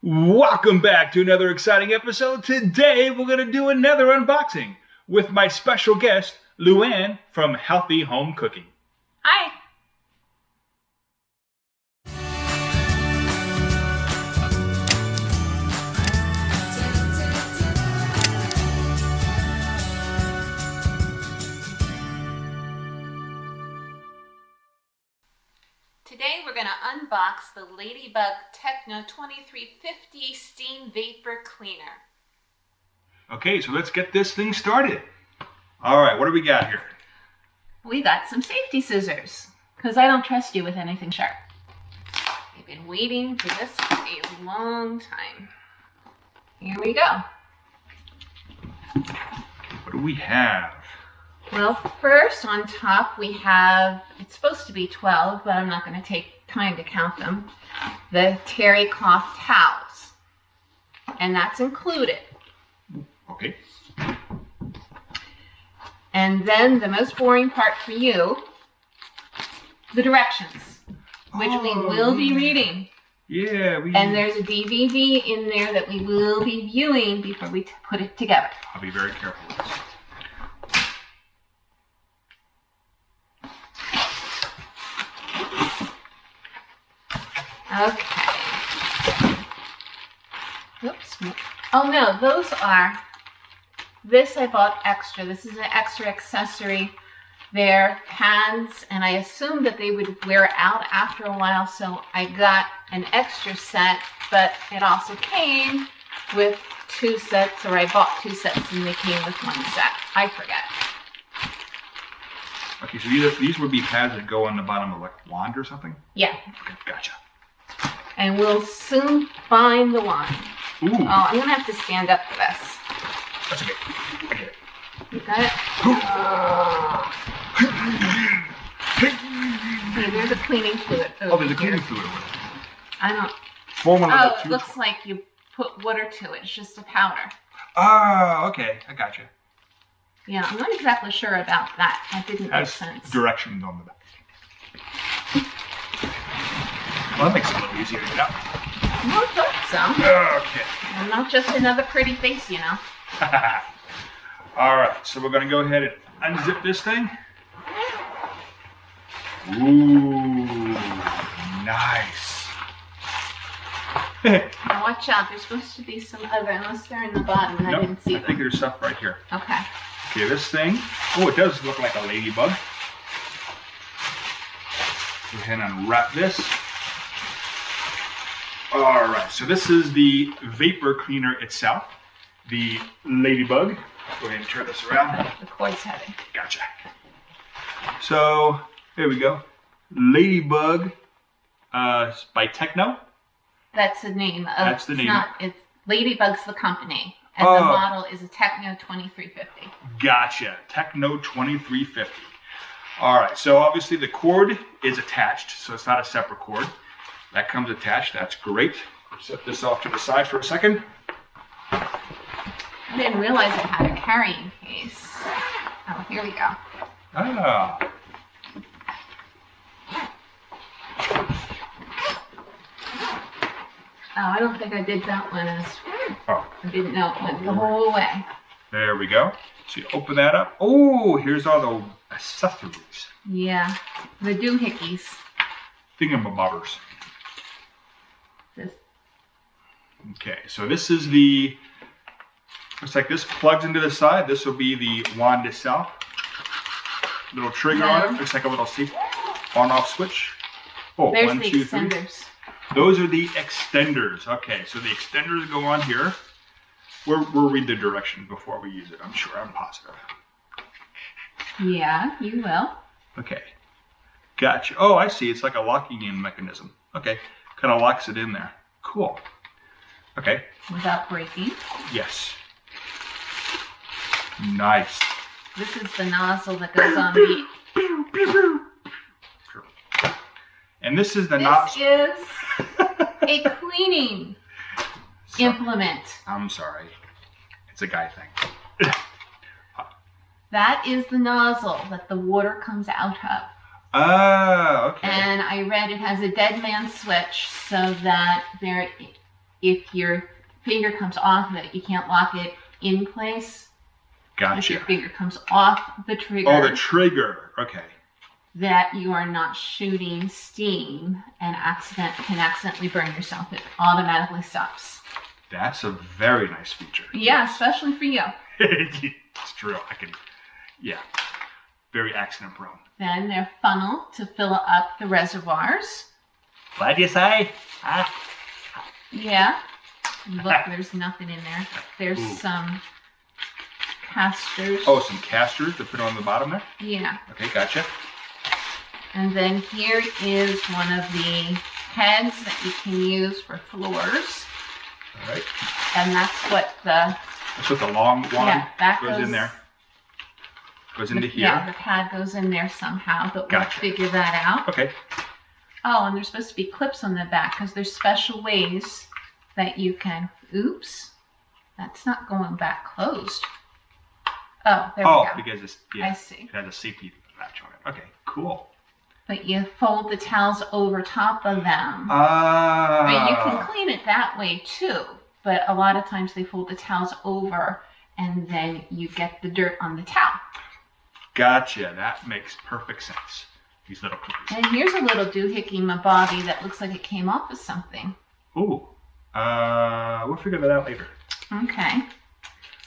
Welcome back to another exciting episode. Today we're going to do another unboxing with my special guest, Luann from Healthy Home Cooking. Hi. Today we're going to unbox the Ladybug Tekno 2350 Steam Vapor Cleaner. Okay, so let's get this thing started. All right, what do we got here? We got some safety scissors, because I don't trust you with anything sharp. I've been waiting for this for a long time. Here we go. What do we have? Well, first on top we have, it's supposed to be 12, but I'm not going to take time to count them, the terry cloth towels. And that's included. Okay. And then the most boring part for you, the directions, which we will be reading. Yeah. And there's a DVD in there that we will be viewing before we put it together. I'll be very careful with this. Okay. Oops. Oh no, those are, this I bought extra. This is an extra accessory. They're pads, and I assumed that they would wear out after a while, so I got an extra set, but it also came with 2 sets, or I bought 2 sets and they came with 1 set. I forget. Okay, so these would be pads that go on the bottom of like a wand or something? Yeah. Okay, gotcha. And we'll soon find the wand. Ooh. Oh, I'm going to have to stand up for this. That's okay. I get it. You got it? Okay, there's a cleaning fluid. Oh, there's a cleaning fluid over there. I don't... Oh, it looks like you put water to it. It's just a powder. Oh, okay. I gotcha. Yeah, I'm not exactly sure about that. That didn't make sense. Directions on the back. Well, that makes it a little easier to get out. I thought so. Okay. I'm not just another pretty face, you know. All right, so we're going to go ahead and unzip this thing. Ooh, nice. Now watch out. There's supposed to be some other, unless they're in the bottom, and I didn't see them. I think there's stuff right here. Okay. Okay, this thing. Oh, it does look like a ladybug. Go ahead and unwrap this. All right, so this is the vapor cleaner itself, the Ladybug. Go ahead and turn this around. The cord's heavy. Gotcha. So, here we go. Ladybug by Tekno. That's the name. That's the name. It's Ladybug's the company, and the model is a Tekno 2350. Gotcha. Tekno 2350. All right, so obviously the cord is attached, so it's not a separate cord. That comes attached. That's great. Set this off to the side for a second. I didn't realize it had a carrying case. Oh, here we go. Ah. Oh, I don't think I did that one. Oh. I didn't know it went the whole way. There we go. So you open that up. Oh, here's all the accessories. Yeah, the doohickeys. Thingamabobbers. This. Okay, so this is the, looks like this plugs into the side. This will be the wand itself. Little trigger on it. Looks like a little on-off switch. Oh, there's 1, the 2, 3. extenders. Those are the extenders. Okay, so the extenders go on here. We'll read the directions before we use it, I'm sure. I'm positive. Yeah, you will. Okay. Gotcha. Oh, I see. It's like a locking in mechanism. Okay. Kind of locks it in there. Cool. Okay. Without breaking. Yes. Nice. This is the nozzle that goes on the... And this is the nozzle. This is a cleaning implement. I'm sorry. It's a guy thing. That is the nozzle that the water comes out of. Ah, okay. And I read it has a dead man switch so that there if your finger comes off of it, you can't lock it in place. Gotcha. If your finger comes off the trigger. Oh, the trigger. Okay. That you are not shooting steam and can accidentally burn yourself. It automatically stops. That's a very nice feature. Yeah, especially for you. It's true. I can, yeah. Very accident prone. Then their funnel to fill up the reservoirs. What do you say? Huh? Yeah. Look, there's nothing in there. There's some casters. Oh, some casters to put on the bottom there? Yeah. Okay, gotcha. And then here is one of the heads that you can use for floors. All right. And that's what the long one that goes in there. Goes into here. Yeah, the pad goes in there somehow, but we'll figure that out. Okay. Oh, and there's supposed to be clips on the back because there's special ways that you can. Oops, that's not going back closed. Oh, there we go. Because it's, I see. It has a safety latch on it. Okay, cool. But you fold the towels over top of them. But you can clean it that way too. But a lot of times they fold the towels over and then you get the dirt on the towel. Gotcha. That makes perfect sense. These little clips. And here's a little doohickey mabobby that looks like it came off of something. Ooh. We'll figure that out later. Okay.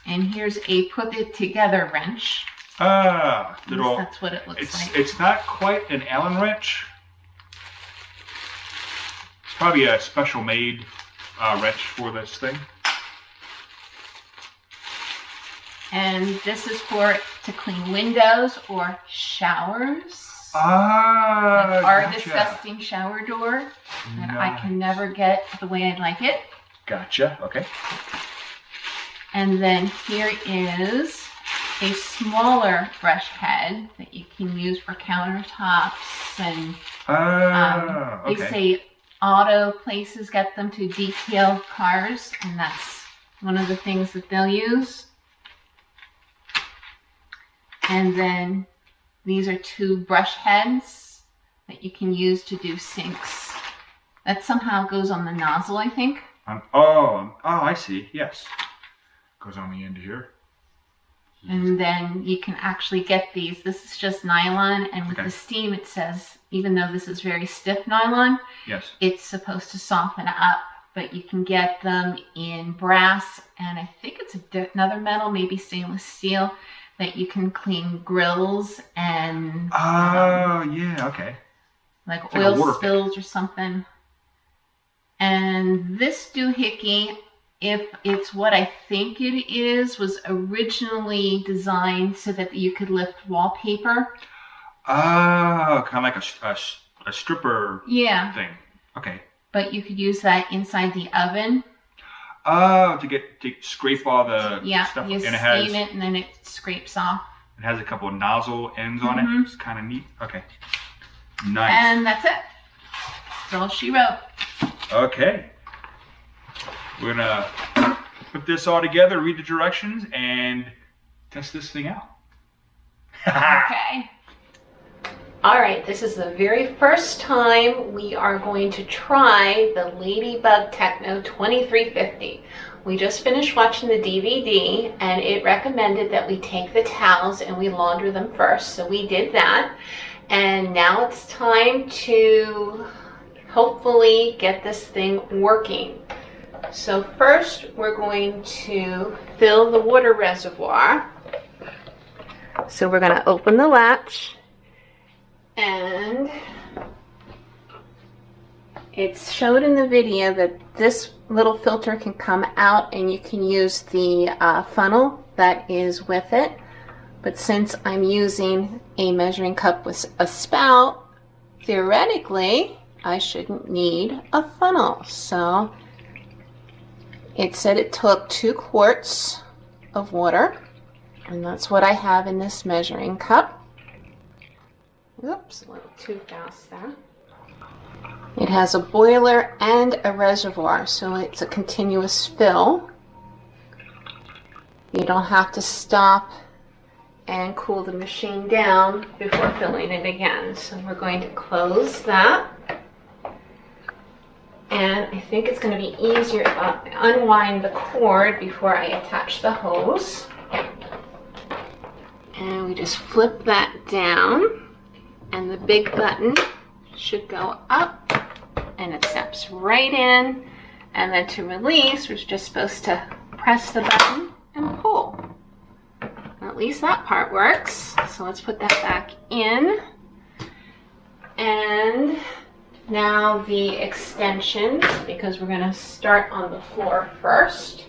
And here's a put it together wrench. Little. That's what it looks like. It's not quite an Allen wrench. It's probably a special made wrench for this thing. And this is to clean windows or showers. Like our disgusting shower door that I can never get the way I'd like it. Gotcha. Okay. And then here is a smaller brush head that you can use for countertops and they say auto places get them to detail cars, and that's one of the things that they'll use. And then these are two brush heads that you can use to do sinks. That somehow goes on the nozzle, I think. I see. Yes. Goes on the end here. And then you can actually get these. This is just nylon, and with the steam it says, even though this is very stiff nylon, yes, it's supposed to soften up. But you can get them in brass, and I think it's another metal, maybe stainless steel, that you can clean grills and like it's oil like spills or something. And this doohickey, if it's what I think it is, was originally designed so that you could lift wallpaper. Oh, kind of like a stripper thing. Okay. But you could use that inside the oven. Oh, to scrape all the stuff. You steam it and then it scrapes off. It has a couple of nozzle ends on it. It's kind of neat. Okay. Nice. And that's it. That's all she wrote. Okay. We're gonna put this all together, read the directions, and test this thing out. Okay. All right, this is the very first time we are going to try the Ladybug Tekno 2350. We just finished watching the DVD, and it recommended that we take the towels and we launder them first. So we did that, and now it's time to hopefully get this thing working. So first we're going to fill the water reservoir. So we're going to open the latch, and it's showed in the video that this little filter can come out and you can use the funnel that is with it. But since I'm using a measuring cup with a spout, theoretically I shouldn't need a funnel. So it said it took 2 quarts of water, and that's what I have in this measuring cup. Oops, a little too fast there. It has a boiler and a reservoir, so it's a continuous fill. You don't have to stop and cool the machine down before filling it again. So we're going to close that. And I think it's going to be easier if I unwind the cord before I attach the hose. And we just flip that down, and the big button should go up, and it steps right in. And then to release, we're just supposed to press the button and pull. At least that part works. So let's put that back in. And now the extensions, because we're going to start on the floor first.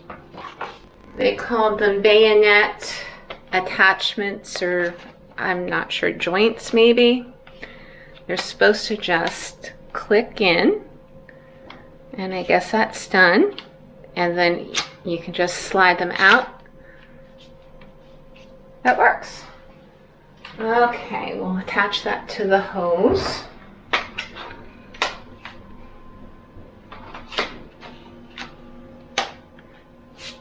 They called them bayonet attachments, or I'm not sure, joints maybe. They're supposed to just click in, and I guess that's done. And then you can just slide them out. That works. Okay, we'll attach that to the hose.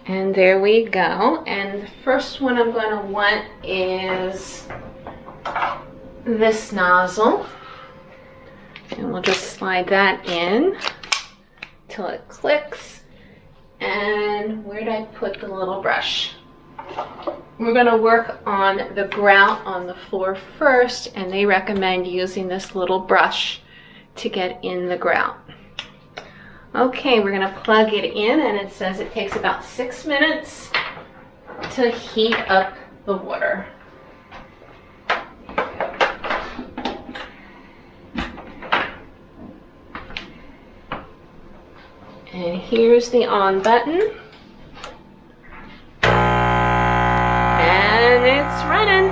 And there we go. And the first one I'm going to want is this nozzle. And we'll just slide that in till it clicks. And where did I put the little brush? We're going to work on the grout on the floor first, and they recommend using this little brush to get in the grout. Okay, we're going to plug it in, and it says it takes about 6 minutes to heat up the water. And here's the on button. And it's running.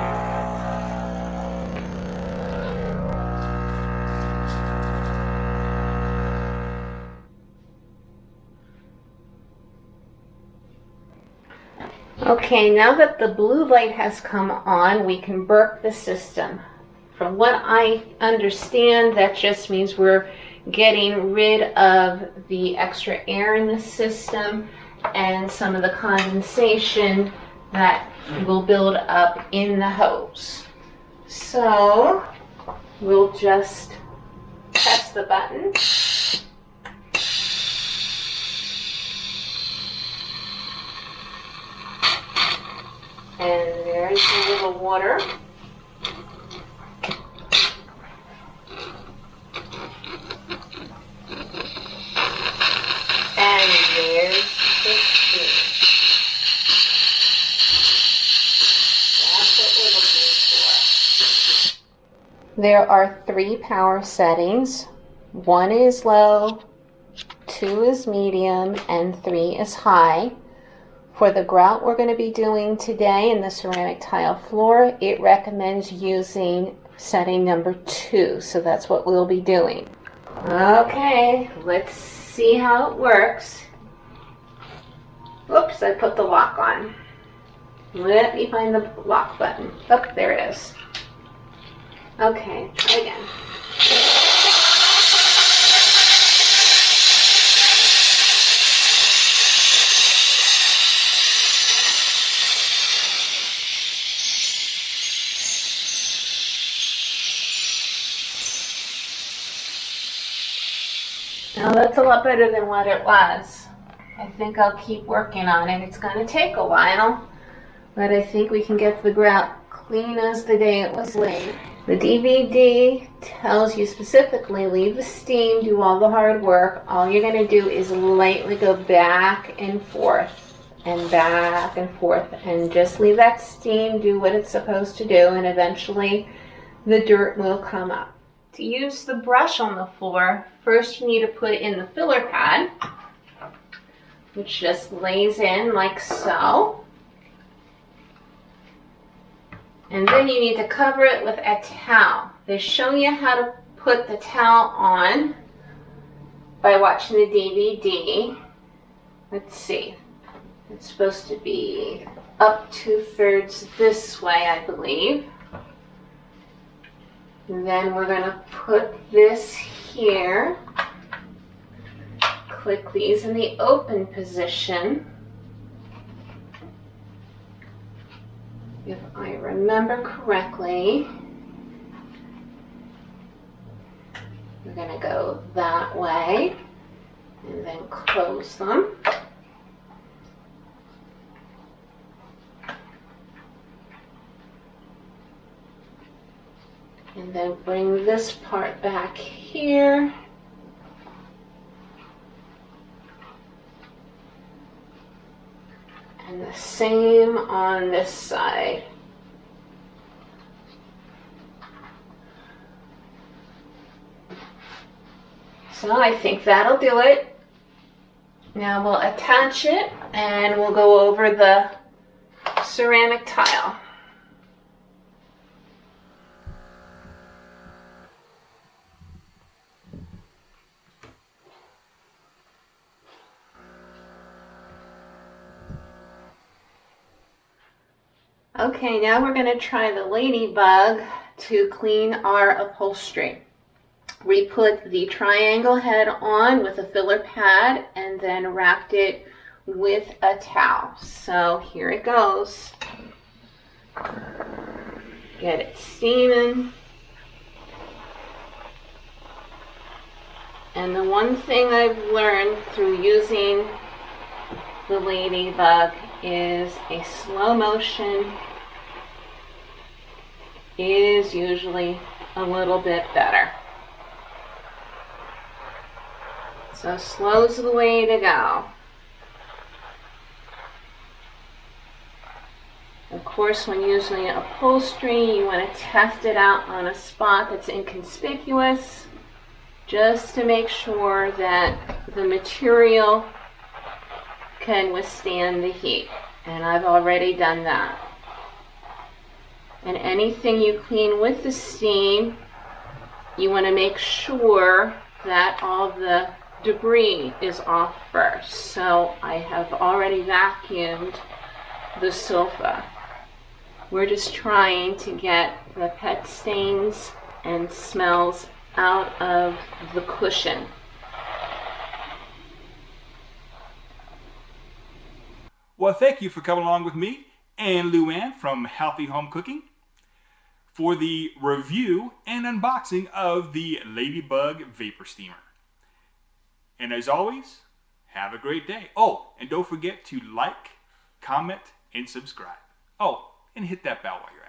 Okay, now that the blue light has come on, we can burp the system. From what I understand, that just means we're getting rid of the extra air in the system and some of the condensation that will build up in the hose. So we'll just press the button. And there's the little water. And there's the steam. That's what we're looking for. There are 3 power settings. 1 is low, 2 is medium, and 3 is high. For the grout we're going to be doing today in the ceramic tile floor, it recommends using setting number 2. So that's what we'll be doing. Okay, let's see how it works. Oops, I put the lock on. Let me find the lock button. Oh, there it is. Okay, try again. Now that's a lot better than what it was. I think I'll keep working on it. It's going to take a while, but I think we can get the grout clean as the day it was laid. The DVD tells you specifically, leave the steam, do all the hard work. All you're going to do is lightly go back and forth, and just leave that steam do what it's supposed to do, and eventually the dirt will come up. To use the brush on the floor, first you need to put in the filler pad, which just lays in like so. And then you need to cover it with a towel. They show you how to put the towel on by watching the DVD. Let's see. It's supposed to be up 2/3 this way, I believe. And then we're going to put this here. Click these in the open position. If I remember correctly, we're going to go that way. And then close them. And then bring this part back here. And the same on this side. So I think that'll do it. Now we'll attach it and we'll go over the ceramic tile. Okay, now we're going to try the Ladybug to clean our upholstery. We put the triangle head on with a filler pad and then wrapped it with a towel. So here it goes. Get it steaming. And the one thing I've learned through using the Ladybug is a slow motion is usually a little bit better. So slow's the way to go. Of course, when using upholstery, you want to test it out on a spot that's inconspicuous, just to make sure that the material can withstand the heat. And I've already done that. And anything you clean with the steam, you want to make sure that all the debris is off first. So I have already vacuumed the sofa. We're just trying to get the pet stains and smells out of the cushion. Well, thank you for coming along with me and Luann from Healthy Home Cooking for the review and unboxing of the Ladybug Vapor Steamer. And as always, have a great day. Oh, and don't forget to like, comment, and subscribe. Oh, and hit that bell while you're at it.